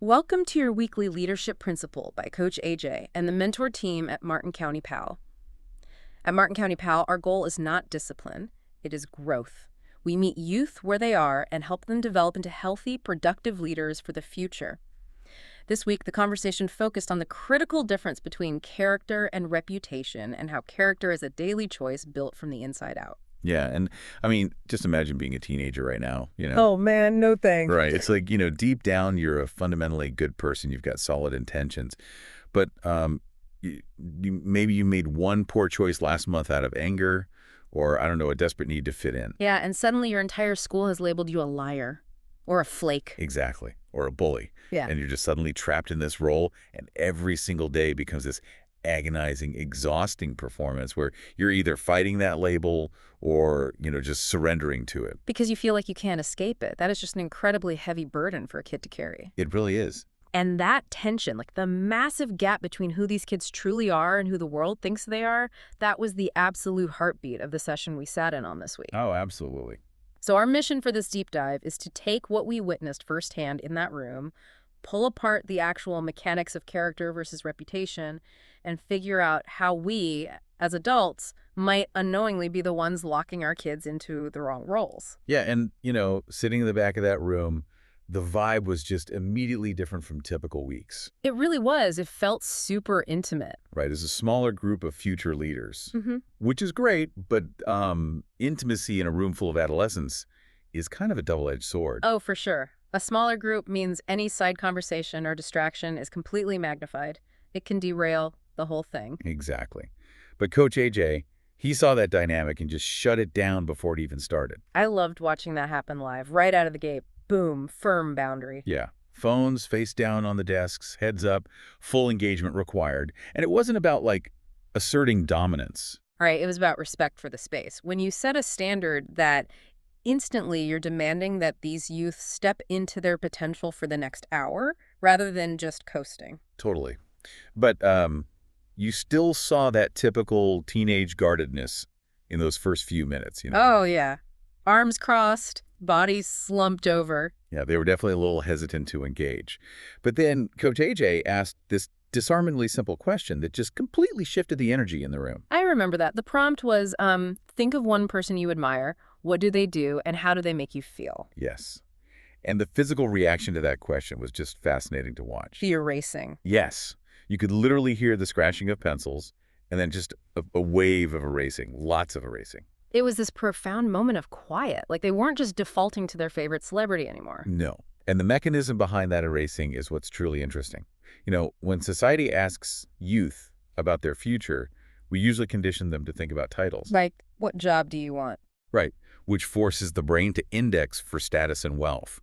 Welcome to your weekly Leadership Principle by Coach AJ and the mentor team at Martin County PAL. At Martin County PAL, our goal is not discipline, it is growth. We meet youth where they are and help them develop into healthy, productive leaders for the future. This week, the conversation focused on the critical difference between character and reputation and how character is a daily choice built from the inside out. Yeah, and I mean, just imagine being a teenager right now, Oh man, no thanks. Right. It's like, deep down, you're a fundamentally good person. You've got solid intentions. But maybe you made one poor choice last month out of anger or, I don't know, a desperate need to fit in. Yeah, and suddenly your entire school has labeled you a liar or a flake. Exactly. Or a bully. Yeah. And you're just suddenly trapped in this role, and every single day becomes this agonizing, exhausting performance where you're either fighting that label or, just surrendering to it. Because you feel like you can't escape it. That is just an incredibly heavy burden for a kid to carry. It really is. And that tension, like the massive gap between who these kids truly are and who the world thinks they are, that was the absolute heartbeat of the session we sat in on this week. Oh, absolutely. So our mission for this deep dive is to take what we witnessed firsthand in that room, pull apart the actual mechanics of character versus reputation, and figure out how we, as adults, might unknowingly be the ones locking our kids into the wrong roles. Yeah, and, sitting in the back of that room, the vibe was just immediately different from typical weeks. It really was. It felt super intimate. Right, as a smaller group of future leaders, Mm-hmm. which is great, but intimacy in a room full of adolescents is kind of a double-edged sword. Oh, for sure. A smaller group means any side conversation or distraction is completely magnified. It can derail the whole thing. Exactly. But Coach AJ, he saw that dynamic and just shut it down before it even started. I loved watching that happen live, right out of the gate. Boom, firm boundary. Yeah. Phones face down on the desks, heads up, full engagement required. And it wasn't about, asserting dominance. All right, it was about respect for the space. When you set a standard that instantly you're demanding that these youth step into their potential for the next hour rather than just coasting. Totally. But you still saw that typical teenage guardedness in those first few minutes, Oh, yeah. Arms crossed, bodies slumped over. Yeah, they were definitely a little hesitant to engage. But then Coach AJ asked this disarmingly simple question that just completely shifted the energy in the room. I remember that. The prompt was, think of one person you admire. What do they do, and how do they make you feel? Yes. And the physical reaction to that question was just fascinating to watch. The erasing. Yes. You could literally hear the scratching of pencils and then just a wave of erasing, lots of erasing. It was this profound moment of quiet. Like they weren't just defaulting to their favorite celebrity anymore. No. And the mechanism behind that erasing is what's truly interesting. When society asks youth about their future, we usually condition them to think about titles. Like, what job do you want? Right, which forces the brain to index for status and wealth.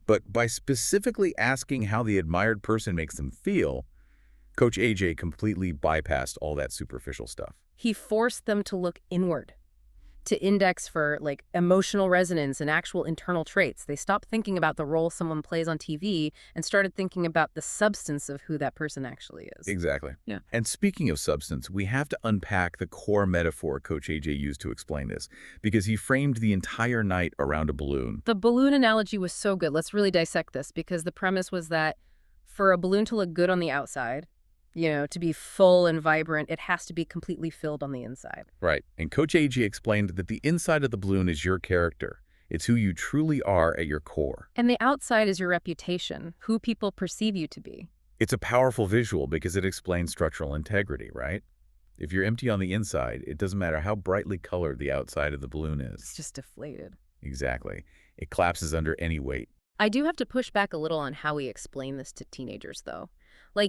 But by specifically asking how the admired person makes them feel, Coach AJ completely bypassed all that superficial stuff. He forced them to look inward, to index for emotional resonance and actual internal traits. They stopped thinking about the role someone plays on TV and started thinking about the substance of who that person actually is. Exactly. Yeah. And speaking of substance, we have to unpack the core metaphor Coach AJ used to explain this, because he framed the entire night around a balloon. The balloon analogy was so good. Let's really dissect this, because the premise was that for a balloon to look good on the outside, to be full and vibrant, it has to be completely filled on the inside. Right. And Coach AJ explained that the inside of the balloon is your character. It's who you truly are at your core. And the outside is your reputation, who people perceive you to be. It's a powerful visual because it explains structural integrity, right? If you're empty on the inside, it doesn't matter how brightly colored the outside of the balloon is. It's just deflated. Exactly. It collapses under any weight. I do have to push back a little on how we explain this to teenagers, though.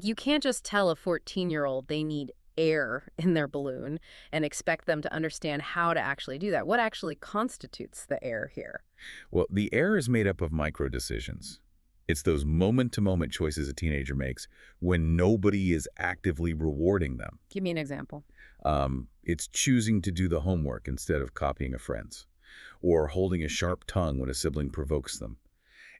You can't just tell a 14-year-old they need air in their balloon and expect them to understand how to actually do that. What actually constitutes the air here? Well, the air is made up of micro decisions. It's those moment-to-moment choices a teenager makes when nobody is actively rewarding them. Give me an example. It's choosing to do the homework instead of copying a friend's, or holding a sharp tongue when a sibling provokes them.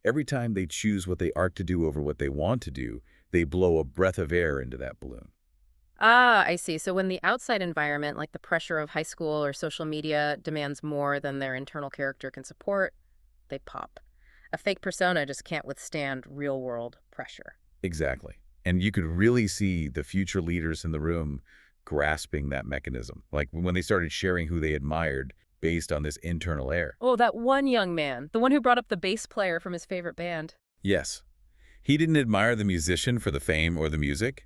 Every time they choose what they are to do over what they want to do, they blow a breath of air into that balloon. Ah, I see. So when the outside environment, like the pressure of high school or social media, demands more than their internal character can support, they pop. A fake persona just can't withstand real-world pressure. Exactly. And you could really see the future leaders in the room grasping that mechanism. Like when they started sharing who they admired based on this internal air. Oh, that one young man, the one who brought up the bass player from his favorite band. Yes. He didn't admire the musician for the fame or the music.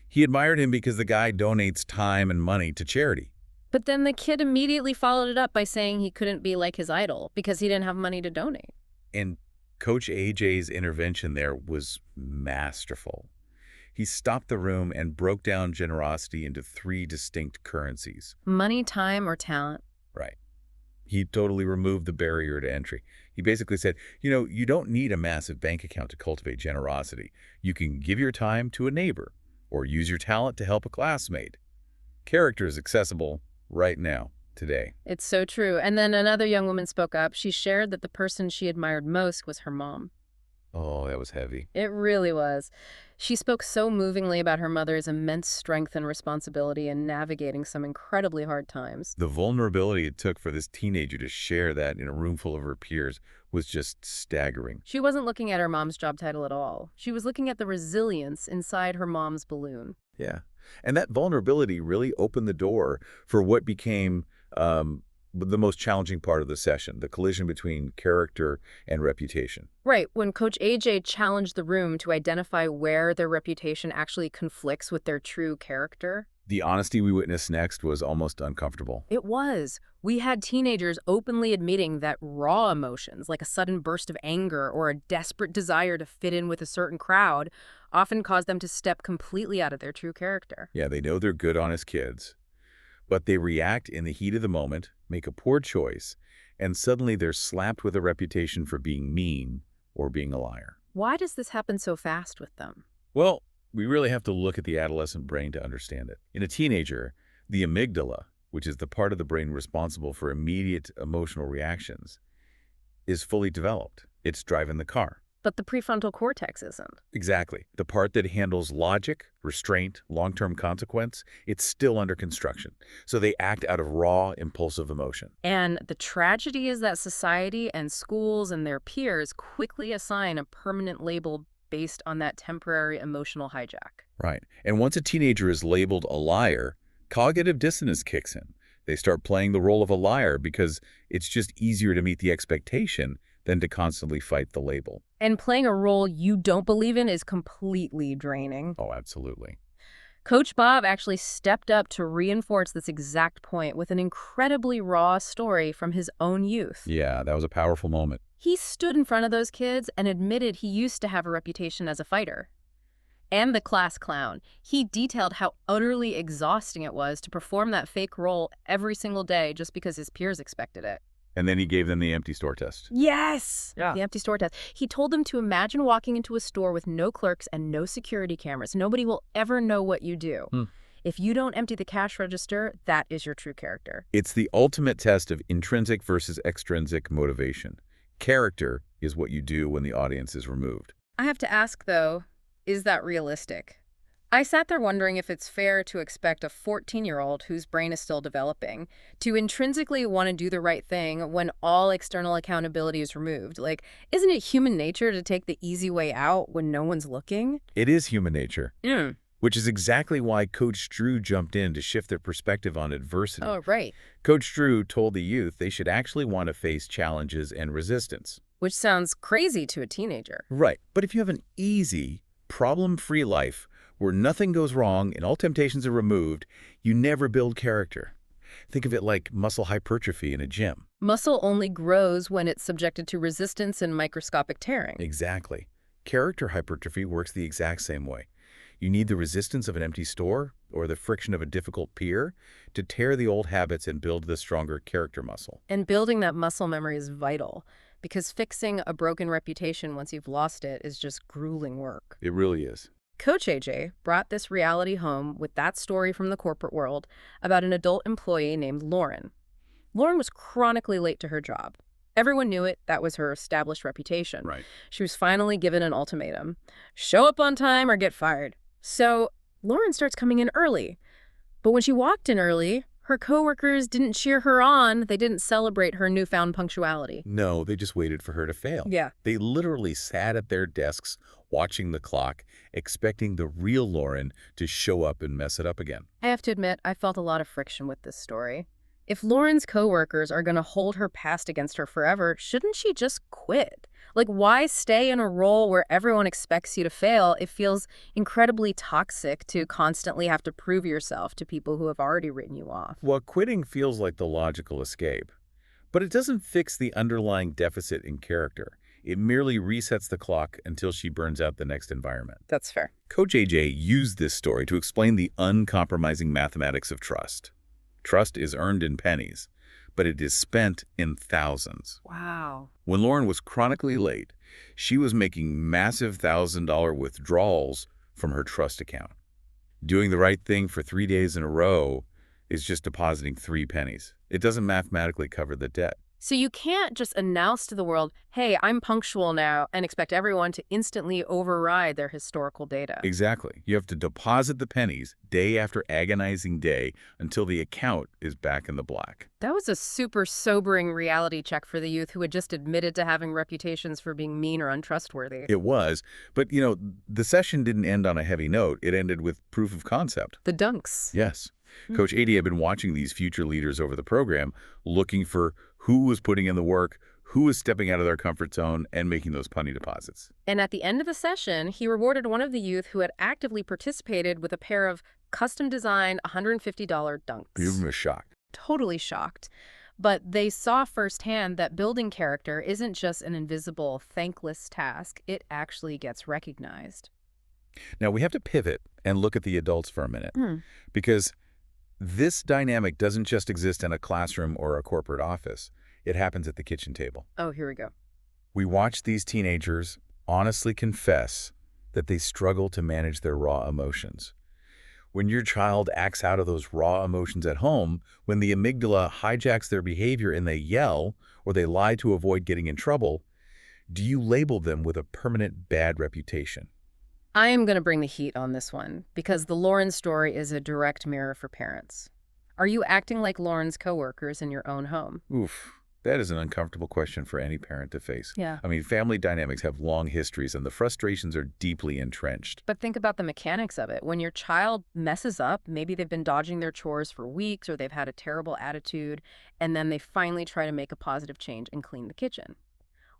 He admired him because the guy donates time and money to charity. But then the kid immediately followed it up by saying he couldn't be like his idol because he didn't have money to donate. And Coach AJ's intervention there was masterful. He stopped the room and broke down generosity into 3 distinct currencies. Money, time, or talent. Right. He totally removed the barrier to entry. He basically said, you don't need a massive bank account to cultivate generosity. You can give your time to a neighbor or use your talent to help a classmate. Character is accessible right now, today. It's so true. And then another young woman spoke up. She shared that the person she admired most was her mom. Oh, that was heavy. It really was. She spoke so movingly about her mother's immense strength and responsibility in navigating some incredibly hard times. The vulnerability it took for this teenager to share that in a room full of her peers was just staggering. She wasn't looking at her mom's job title at all. She was looking at the resilience inside her mom's balloon. Yeah. And that vulnerability really opened the door for what became the most challenging part of the session, the collision between character and reputation. Right. When Coach AJ challenged the room to identify where their reputation actually conflicts with their true character. The honesty we witnessed next was almost uncomfortable. It was. We had teenagers openly admitting that raw emotions, like a sudden burst of anger or a desperate desire to fit in with a certain crowd, often cause them to step completely out of their true character. Yeah, they know they're good, honest kids, but they react in the heat of the moment, make a poor choice, and suddenly they're slapped with a reputation for being mean or being a liar. Why does this happen so fast with them? Well, we really have to look at the adolescent brain to understand it. In a teenager, the amygdala, which is the part of the brain responsible for immediate emotional reactions, is fully developed. It's driving the car. But the prefrontal cortex isn't. Exactly. The part that handles logic, restraint, long-term consequence, it's still under construction. So they act out of raw, impulsive emotion. And the tragedy is that society and schools and their peers quickly assign a permanent label based on that temporary emotional hijack. Right. And once a teenager is labeled a liar, cognitive dissonance kicks in. They start playing the role of a liar because it's just easier to meet the expectation than to constantly fight the label. And playing a role you don't believe in is completely draining. Oh, absolutely. Coach Bob actually stepped up to reinforce this exact point with an incredibly raw story from his own youth. Yeah, that was a powerful moment. He stood in front of those kids and admitted he used to have a reputation as a fighter. And the class clown. He detailed how utterly exhausting it was to perform that fake role every single day just because his peers expected it. And then he gave them the empty store test. Yes! Yeah. The empty store test. He told them to imagine walking into a store with no clerks and no security cameras. Nobody will ever know what you do. If you don't empty the cash register, that is your true character. It's the ultimate test of intrinsic versus extrinsic motivation. Character is what you do when the audience is removed. I have to ask, though, is that realistic? I sat there wondering if it's fair to expect a 14-year-old whose brain is still developing to intrinsically want to do the right thing when all external accountability is removed. Like, isn't it human nature to take the easy way out when no one's looking? It is human nature, which is exactly why Coach Drew jumped in to shift their perspective on adversity. Oh, right. Coach Drew told the youth they should actually want to face challenges and resistance. Which sounds crazy to a teenager. Right. But if you have an easy, problem-free life where nothing goes wrong and all temptations are removed, you never build character. Think of it like muscle hypertrophy in a gym. Muscle only grows when it's subjected to resistance and microscopic tearing. Exactly. Character hypertrophy works the exact same way. You need the resistance of an empty store or the friction of a difficult peer to tear the old habits and build the stronger character muscle. And building that muscle memory is vital, because fixing a broken reputation once you've lost it is just grueling work. It really is. Coach AJ brought this reality home with that story from the corporate world about an adult employee named Lauren. Lauren was chronically late to her job. Everyone knew it. That was her established reputation. Right. She was finally given an ultimatum. Show up on time or get fired. So Lauren starts coming in early. But when she walked in early, Her coworkers didn't cheer her on. They didn't celebrate her newfound punctuality. No, they just waited for her to fail. Yeah. They literally sat at their desks watching the clock, expecting the real Lauren to show up and mess it up again. I have to admit, I felt a lot of friction with this story. If Lauren's coworkers are going to hold her past against her forever, shouldn't she just quit? Like, why stay in a role where everyone expects you to fail? It feels incredibly toxic to constantly have to prove yourself to people who have already written you off. Well, quitting feels like the logical escape. But it doesn't fix the underlying deficit in character. It merely resets the clock until she burns out the next environment. That's fair. Coach AJ used this story to explain the uncompromising mathematics of trust. Trust is earned in pennies, but it is spent in thousands. Wow. When Lauren was chronically late, she was making massive $1,000 withdrawals from her trust account. Doing the right thing for 3 days in a row is just depositing 3 pennies. It doesn't mathematically cover the debt. So you can't just announce to the world, hey, I'm punctual now, and expect everyone to instantly override their historical data. Exactly. You have to deposit the pennies day after agonizing day until the account is back in the black. That was a super sobering reality check for the youth who had just admitted to having reputations for being mean or untrustworthy. It was, but the session didn't end on a heavy note. It ended with proof of concept. The dunks. Yes. Coach AD had been watching these future leaders over the program, looking for who was putting in the work, who was stepping out of their comfort zone and making those punny deposits. And at the end of the session, he rewarded one of the youth who had actively participated with a pair of custom-designed $150 dunks. You were shocked. Totally shocked. But they saw firsthand that building character isn't just an invisible, thankless task. It actually gets recognized. Now, we have to pivot and look at the adults for a minute, because this dynamic doesn't just exist in a classroom or a corporate office. It happens at the kitchen table. Oh, here we go. We watch these teenagers honestly confess that they struggle to manage their raw emotions. When your child acts out of those raw emotions at home, when the amygdala hijacks their behavior and they yell or they lie to avoid getting in trouble, do you label them with a permanent bad reputation? I am going to bring the heat on this one because the Lauren story is a direct mirror for parents. Are you acting like Lauren's coworkers in your own home? Oof, that is an uncomfortable question for any parent to face. Yeah. I mean, family dynamics have long histories and the frustrations are deeply entrenched. But think about the mechanics of it. When your child messes up, maybe they've been dodging their chores for weeks or they've had a terrible attitude, and then they finally try to make a positive change and clean the kitchen.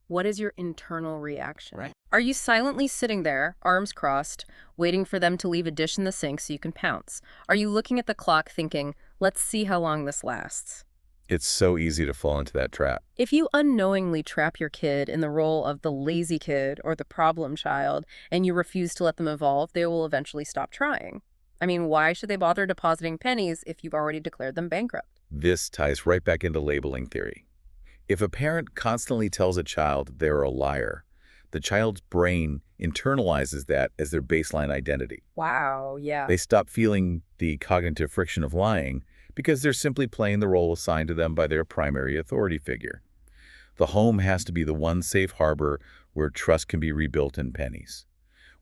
What is your internal reaction? Right. Are you silently sitting there, arms crossed, waiting for them to leave a dish in the sink so you can pounce? Are you looking at the clock thinking, let's see how long this lasts? It's so easy to fall into that trap. If you unknowingly trap your kid in the role of the lazy kid or the problem child and you refuse to let them evolve, they will eventually stop trying. I mean, why should they bother depositing pennies if you've already declared them bankrupt? This ties right back into labeling theory. If a parent constantly tells a child they're a liar, the child's brain internalizes that as their baseline identity. Wow, yeah. They stop feeling the cognitive friction of lying because they're simply playing the role assigned to them by their primary authority figure. The home has to be the one safe harbor where trust can be rebuilt in pennies.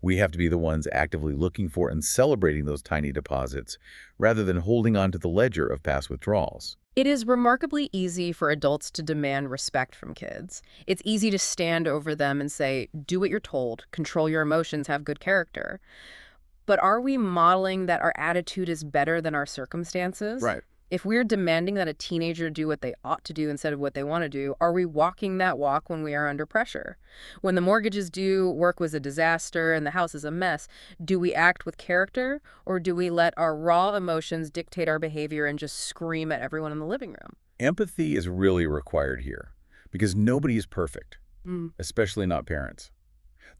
We have to be the ones actively looking for and celebrating those tiny deposits rather than holding on to the ledger of past withdrawals. It is remarkably easy for adults to demand respect from kids. It's easy to stand over them and say, do what you're told, control your emotions, have good character. But are we modeling that our attitude is better than our circumstances? Right. If we're demanding that a teenager do what they ought to do instead of what they want to do, are we walking that walk when we are under pressure? When the mortgage is due, work was a disaster, and the house is a mess, do we act with character, or do we let our raw emotions dictate our behavior and just scream at everyone in the living room? Empathy is really required here because nobody is perfect, especially not parents.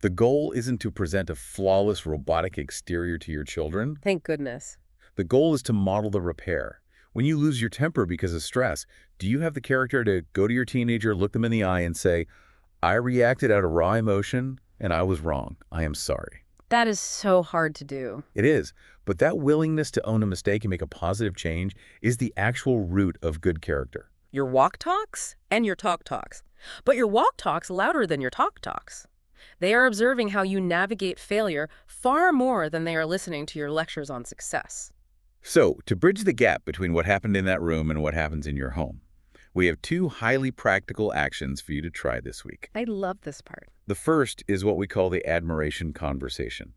The goal isn't to present a flawless robotic exterior to your children. Thank goodness. The goal is to model the repair. When you lose your temper because of stress, do you have the character to go to your teenager, look them in the eye, and say, I reacted out of raw emotion, and I was wrong. I am sorry. That is so hard to do. It is, but that willingness to own a mistake and make a positive change is the actual root of good character. Your walk talks and your talk talks. But your walk talks louder than your talk talks. They are observing how you navigate failure far more than they are listening to your lectures on success. So, to bridge the gap between what happened in that room and what happens in your home, we have two highly practical actions for you to try this week. I love this part. The first is what we call the admiration conversation.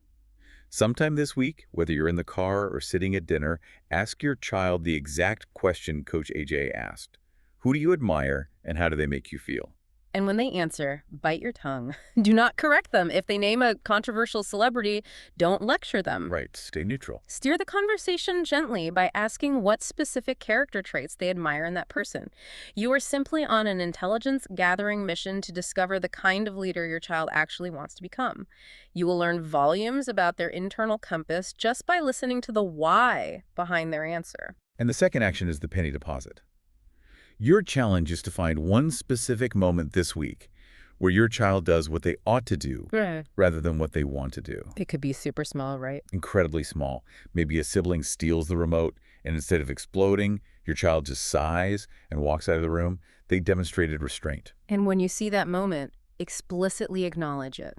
Sometime this week, whether you're in the car or sitting at dinner, ask your child the exact question Coach AJ asked. Who do you admire and how do they make you feel? And when they answer, bite your tongue. Do not correct them. If they name a controversial celebrity, don't lecture them. Right, stay neutral. Steer the conversation gently by asking what specific character traits they admire in that person. You are simply on an intelligence-gathering mission to discover the kind of leader your child actually wants to become. You will learn volumes about their internal compass just by listening to the why behind their answer. And the second action is the penny deposit. Your challenge is to find one specific moment this week where your child does what they ought to do rather than what they want to do. It could be super small, right? Incredibly small. Maybe a sibling steals the remote, and instead of exploding, your child just sighs and walks out of the room. They demonstrated restraint. And when you see that moment, explicitly acknowledge it.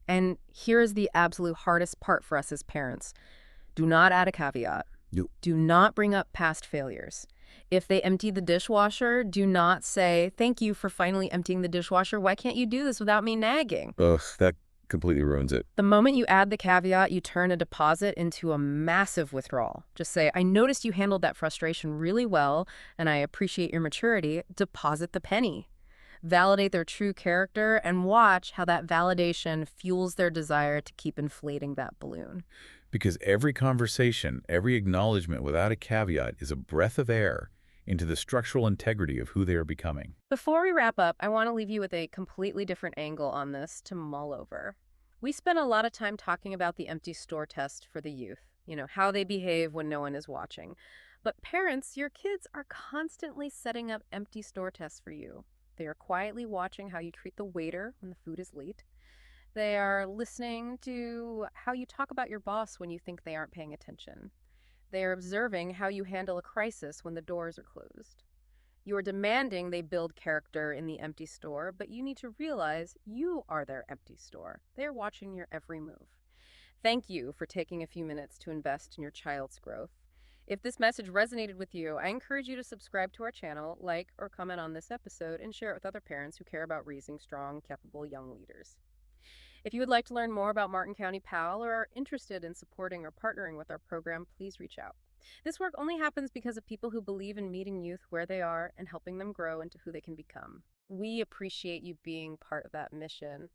And here is the absolute hardest part for us as parents. Do not add a caveat. Do not bring up past failures. If they empty the dishwasher, do not say, "Thank you for finally emptying the dishwasher. Why can't you do this without me nagging?" Ugh, that completely ruins it. The moment you add the caveat, you turn a deposit into a massive withdrawal. Just say, "I noticed you handled that frustration really well, and I appreciate your maturity. Deposit the penny." Validate their true character and watch how that validation fuels their desire to keep inflating that balloon. Because every conversation, every acknowledgement without a caveat is a breath of air into the structural integrity of who they are becoming. Before we wrap up, I want to leave you with a completely different angle on this to mull over. We spent a lot of time talking about the empty store test for the youth, how they behave when no one is watching. But parents, your kids are constantly setting up empty store tests for you. They are quietly watching how you treat the waiter when the food is late. They are listening to how you talk about your boss when you think they aren't paying attention. They are observing how you handle a crisis when the doors are closed. You are demanding they build character in the empty store, but you need to realize you are their empty store. They are watching your every move. Thank you for taking a few minutes to invest in your child's growth. If this message resonated with you, I encourage you to subscribe to our channel, like or comment on this episode, and share it with other parents who care about raising strong, capable young leaders. If you would like to learn more about Martin County PAL or are interested in supporting or partnering with our program, please reach out. This work only happens because of people who believe in meeting youth where they are and helping them grow into who they can become. We appreciate you being part of that mission.